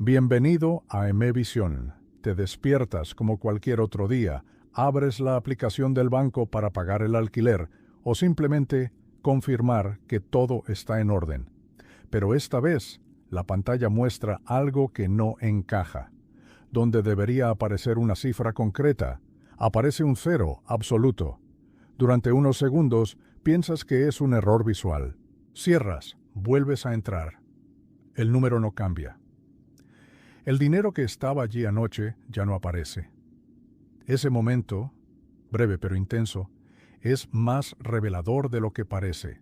Bienvenido a Emevisión. Te despiertas como cualquier otro día, abres la aplicación del banco para pagar el alquiler o simplemente confirmar que todo está en orden. Pero esta vez, la pantalla muestra algo que no encaja. Donde debería aparecer una cifra concreta, aparece un cero absoluto. Durante unos segundos, piensas que es un error visual. Cierras, vuelves a entrar. El número no cambia. El dinero que estaba allí anoche ya no aparece. Ese momento, breve pero intenso, es más revelador de lo que parece.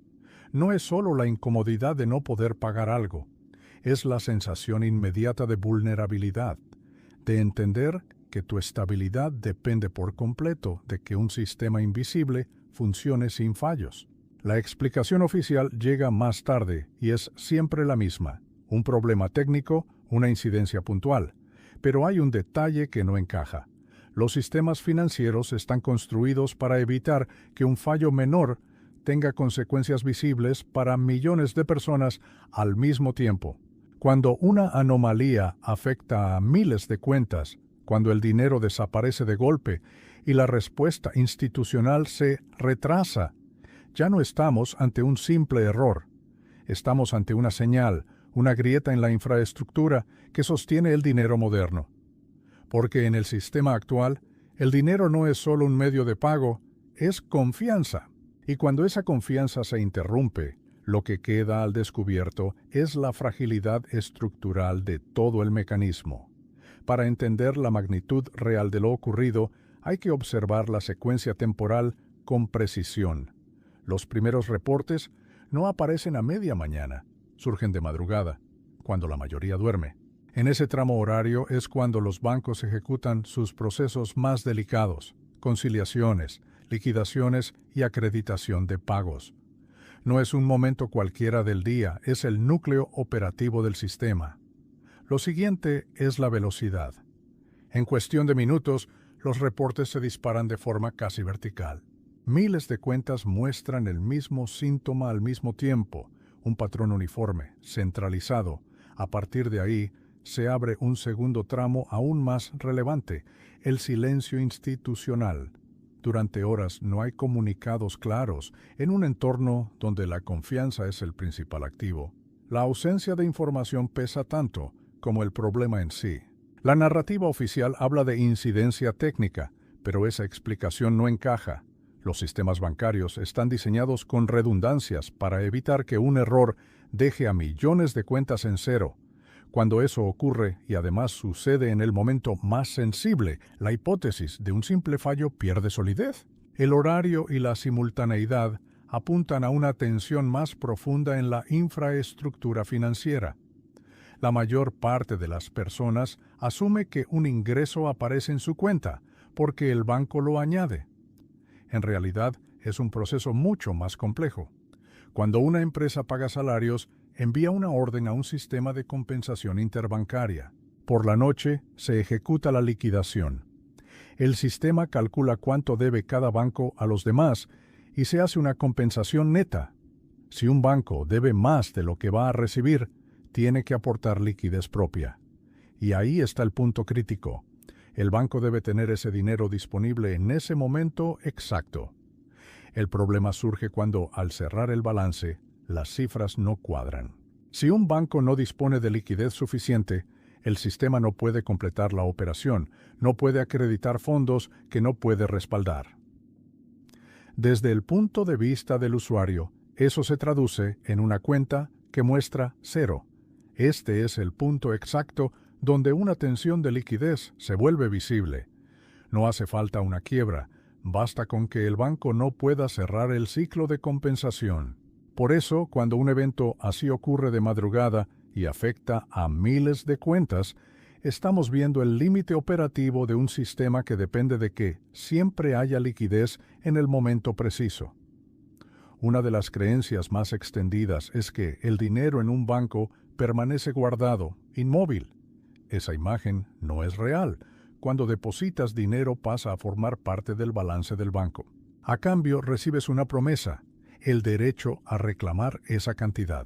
No es solo la incomodidad de no poder pagar algo, es la sensación inmediata de vulnerabilidad, de entender que tu estabilidad depende por completo de que un sistema invisible funcione sin fallos. La explicación oficial llega más tarde y es siempre la misma: un problema técnico, una incidencia puntual. Pero hay un detalle que no encaja. Los sistemas financieros están construidos para evitar que un fallo menor tenga consecuencias visibles para millones de personas al mismo tiempo. Cuando una anomalía afecta a miles de cuentas, cuando el dinero desaparece de golpe y la respuesta institucional se retrasa, ya no estamos ante un simple error. Estamos ante una señal, una grieta en la infraestructura que sostiene el dinero moderno. Porque en el sistema actual, el dinero no es solo un medio de pago, es confianza. Y cuando esa confianza se interrumpe, lo que queda al descubierto es la fragilidad estructural de todo el mecanismo. Para entender la magnitud real de lo ocurrido, hay que observar la secuencia temporal con precisión. Los primeros reportes no aparecen a media mañana, surgen de madrugada, cuando la mayoría duerme. En ese tramo horario es cuando los bancos ejecutan sus procesos más delicados: conciliaciones, liquidaciones y acreditación de pagos. No es un momento cualquiera del día, es el núcleo operativo del sistema. Lo siguiente es la velocidad. En cuestión de minutos, los reportes se disparan de forma casi vertical. Miles de cuentas muestran el mismo síntoma al mismo tiempo, un patrón uniforme, centralizado. A partir de ahí, se abre un segundo tramo aún más relevante: el silencio institucional. Durante horas no hay comunicados claros en un entorno donde la confianza es el principal activo. La ausencia de información pesa tanto como el problema en sí. La narrativa oficial habla de incidencia técnica, pero esa explicación no encaja. Los sistemas bancarios están diseñados con redundancias para evitar que un error deje a millones de cuentas en cero. Cuando eso ocurre, y además sucede en el momento más sensible, la hipótesis de un simple fallo pierde solidez. El horario y la simultaneidad apuntan a una tensión más profunda en la infraestructura financiera. La mayor parte de las personas asume que un ingreso aparece en su cuenta porque el banco lo añade. En realidad, es un proceso mucho más complejo. Cuando una empresa paga salarios, envía una orden a un sistema de compensación interbancaria. Por la noche se ejecuta la liquidación. El sistema calcula cuánto debe cada banco a los demás y se hace una compensación neta. Si un banco debe más de lo que va a recibir, tiene que aportar liquidez propia. Y ahí está el punto crítico. El banco debe tener ese dinero disponible en ese momento exacto. El problema surge cuando, al cerrar el balance, las cifras no cuadran. Si un banco no dispone de liquidez suficiente, el sistema no puede completar la operación, no puede acreditar fondos que no puede respaldar. Desde el punto de vista del usuario, eso se traduce en una cuenta que muestra cero. Este es el punto exacto donde una tensión de liquidez se vuelve visible. No hace falta una quiebra, basta con que el banco no pueda cerrar el ciclo de compensación. Por eso, cuando un evento así ocurre de madrugada y afecta a miles de cuentas, estamos viendo el límite operativo de un sistema que depende de que siempre haya liquidez en el momento preciso. Una de las creencias más extendidas es que el dinero en un banco permanece guardado, inmóvil. Esa imagen no es real. Cuando depositas dinero pasa a formar parte del balance del banco. A cambio recibes una promesa: el derecho a reclamar esa cantidad.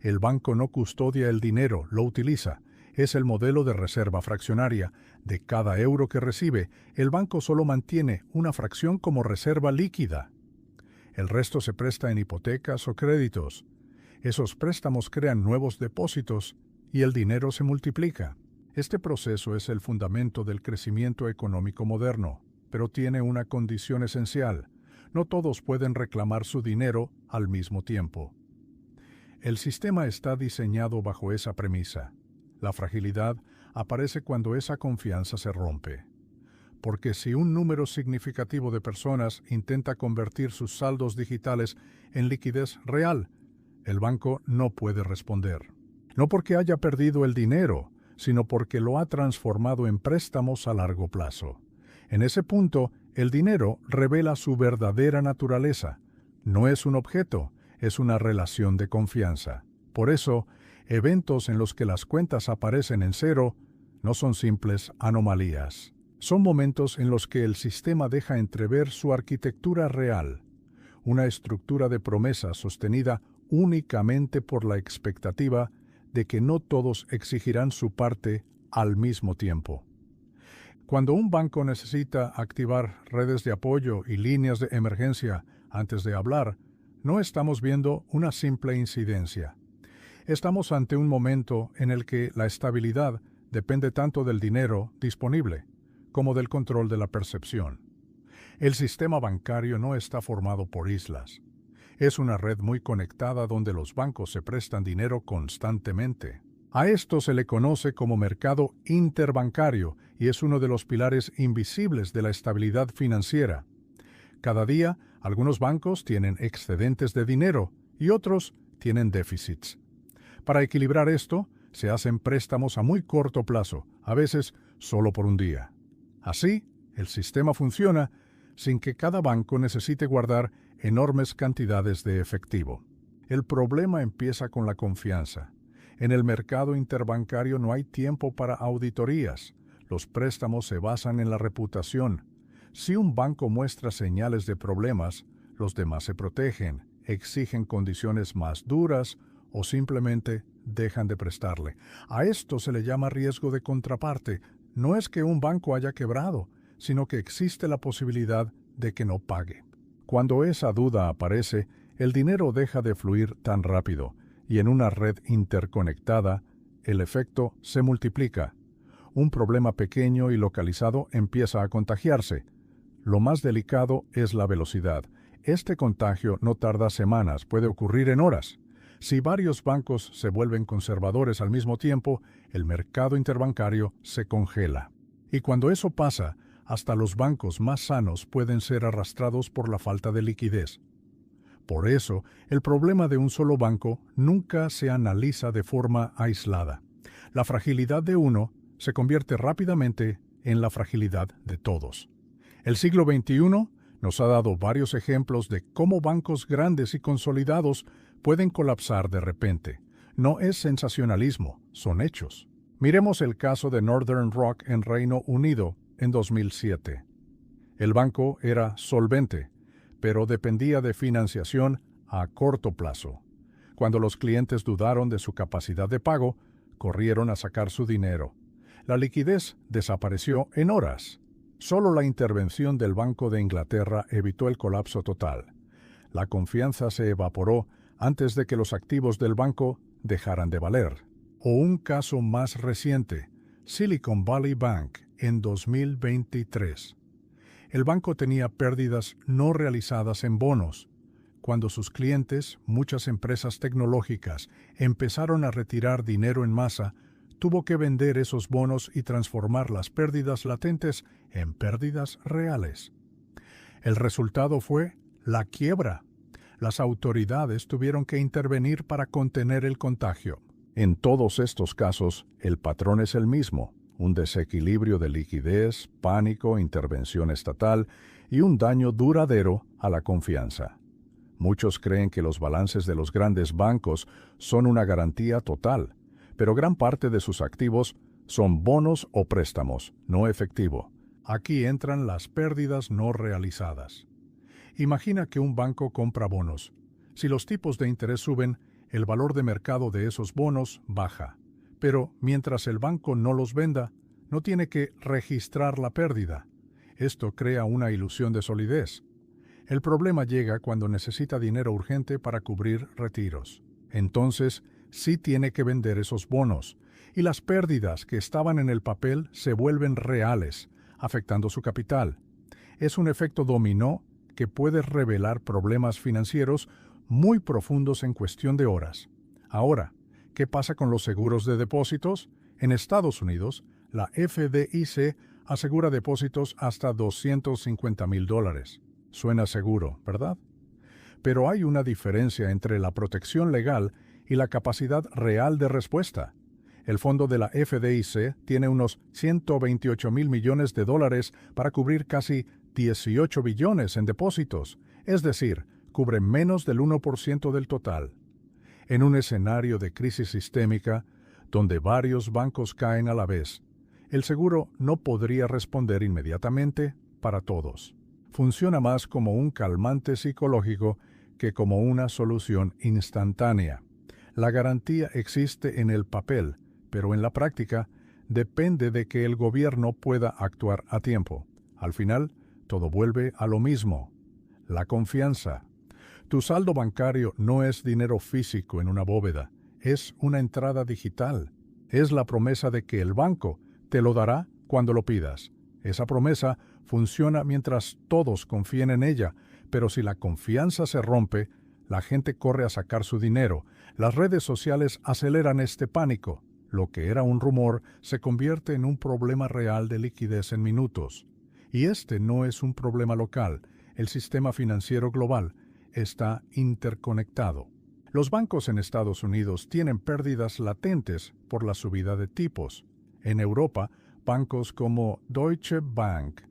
El banco no custodia el dinero, lo utiliza. Es el modelo de reserva fraccionaria. De cada euro que recibe, el banco solo mantiene una fracción como reserva líquida. El resto se presta en hipotecas o créditos. Esos préstamos crean nuevos depósitos y el dinero se multiplica. Este proceso es el fundamento del crecimiento económico moderno, pero tiene una condición esencial. No todos pueden reclamar su dinero al mismo tiempo. El sistema está diseñado bajo esa premisa. La fragilidad aparece cuando esa confianza se rompe. Porque si un número significativo de personas intenta convertir sus saldos digitales en liquidez real, el banco no puede responder. No porque haya perdido el dinero, sino porque lo ha transformado en préstamos a largo plazo. En ese punto, el dinero revela su verdadera naturaleza. No es un objeto, es una relación de confianza. Por eso, eventos en los que las cuentas aparecen en cero no son simples anomalías. Son momentos en los que el sistema deja entrever su arquitectura real, una estructura de promesas sostenida únicamente por la expectativa de que no todos exigirán su parte al mismo tiempo. Cuando un banco necesita activar redes de apoyo y líneas de emergencia antes de hablar, no estamos viendo una simple incidencia. Estamos ante un momento en el que la estabilidad depende tanto del dinero disponible como del control de la percepción. El sistema bancario no está formado por islas. Es una red muy conectada donde los bancos se prestan dinero constantemente. A esto se le conoce como mercado interbancario y es uno de los pilares invisibles de la estabilidad financiera. Cada día, algunos bancos tienen excedentes de dinero y otros tienen déficits. Para equilibrar esto, se hacen préstamos a muy corto plazo, a veces solo por un día. Así, el sistema funciona sin que cada banco necesite guardar enormes cantidades de efectivo. El problema empieza con la confianza. En el mercado interbancario no hay tiempo para auditorías. Los préstamos se basan en la reputación. Si un banco muestra señales de problemas, los demás se protegen, exigen condiciones más duras o simplemente dejan de prestarle. A esto se le llama riesgo de contraparte. No es que un banco haya quebrado, sino que existe la posibilidad de que no pague. Cuando esa duda aparece, el dinero deja de fluir tan rápido, y en una red interconectada, el efecto se multiplica. Un problema pequeño y localizado empieza a contagiarse. Lo más delicado es la velocidad. Este contagio no tarda semanas, puede ocurrir en horas. Si varios bancos se vuelven conservadores al mismo tiempo, el mercado interbancario se congela. Y cuando eso pasa, hasta los bancos más sanos pueden ser arrastrados por la falta de liquidez. Por eso, el problema de un solo banco nunca se analiza de forma aislada. La fragilidad de uno se convierte rápidamente en la fragilidad de todos. El siglo XXI nos ha dado varios ejemplos de cómo bancos grandes y consolidados pueden colapsar de repente. No es sensacionalismo, son hechos. Miremos el caso de Northern Rock en Reino Unido en 2007. El banco era solvente, pero dependía de financiación a corto plazo. Cuando los clientes dudaron de su capacidad de pago, corrieron a sacar su dinero. La liquidez desapareció en horas. Solo la intervención del Banco de Inglaterra evitó el colapso total. La confianza se evaporó antes de que los activos del banco dejaran de valer. O un caso más reciente, Silicon Valley Bank en 2023. El banco tenía pérdidas no realizadas en bonos. Cuando sus clientes, muchas empresas tecnológicas, empezaron a retirar dinero en masa, tuvo que vender esos bonos y transformar las pérdidas latentes en pérdidas reales. El resultado fue la quiebra. Las autoridades tuvieron que intervenir para contener el contagio. En todos estos casos, el patrón es el mismo: un desequilibrio de liquidez, pánico, intervención estatal y un daño duradero a la confianza. Muchos creen que los balances de los grandes bancos son una garantía total, pero gran parte de sus activos son bonos o préstamos, no efectivo. Aquí entran las pérdidas no realizadas. Imagina que un banco compra bonos. Si los tipos de interés suben, el valor de mercado de esos bonos baja. Pero mientras el banco no los venda, no tiene que registrar la pérdida. Esto crea una ilusión de solidez. El problema llega cuando necesita dinero urgente para cubrir retiros. Entonces, sí tiene que vender esos bonos, y las pérdidas que estaban en el papel se vuelven reales, afectando su capital. Es un efecto dominó que puede revelar problemas financieros muy profundos en cuestión de horas. Ahora, ¿qué pasa con los seguros de depósitos? En Estados Unidos, la FDIC asegura depósitos hasta $250,000. Suena seguro, ¿verdad? Pero hay una diferencia entre la protección legal y la capacidad real de respuesta. El fondo de la FDIC tiene unos $128,000 millones para cubrir casi 18 billones en depósitos, es decir, cubre menos del 1% del total. En un escenario de crisis sistémica, donde varios bancos caen a la vez, el seguro no podría responder inmediatamente para todos. Funciona más como un calmante psicológico que como una solución instantánea. La garantía existe en el papel, pero en la práctica depende de que el gobierno pueda actuar a tiempo. Al final, todo vuelve a lo mismo: la confianza. Tu saldo bancario no es dinero físico en una bóveda, es una entrada digital. Es la promesa de que el banco te lo dará cuando lo pidas. Esa promesa funciona mientras todos confíen en ella, pero si la confianza se rompe, la gente corre a sacar su dinero. Las redes sociales aceleran este pánico. Lo que era un rumor se convierte en un problema real de liquidez en minutos. Y este no es un problema local. El sistema financiero global está interconectado. Los bancos en Estados Unidos tienen pérdidas latentes por la subida de tipos. En Europa, bancos como Deutsche Bank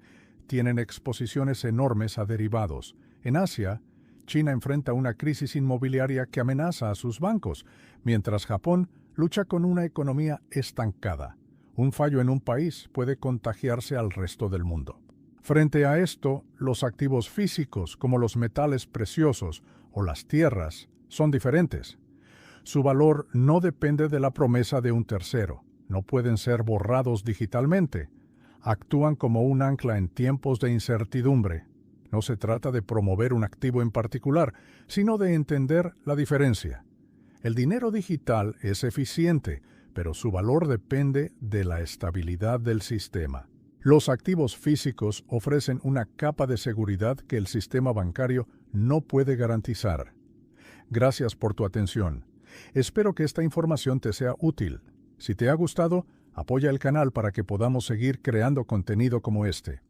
tienen exposiciones enormes a derivados. En Asia, China enfrenta una crisis inmobiliaria que amenaza a sus bancos, mientras Japón lucha con una economía estancada. Un fallo en un país puede contagiarse al resto del mundo. Frente a esto, los activos físicos, como los metales preciosos o las tierras, son diferentes. Su valor no depende de la promesa de un tercero. No pueden ser borrados digitalmente. Actúan como un ancla en tiempos de incertidumbre. No se trata de promover un activo en particular, sino de entender la diferencia. El dinero digital es eficiente, pero su valor depende de la estabilidad del sistema. Los activos físicos ofrecen una capa de seguridad que el sistema bancario no puede garantizar. Gracias por tu atención. Espero que esta información te sea útil. Si te ha gustado, apoya el canal para que podamos seguir creando contenido como este.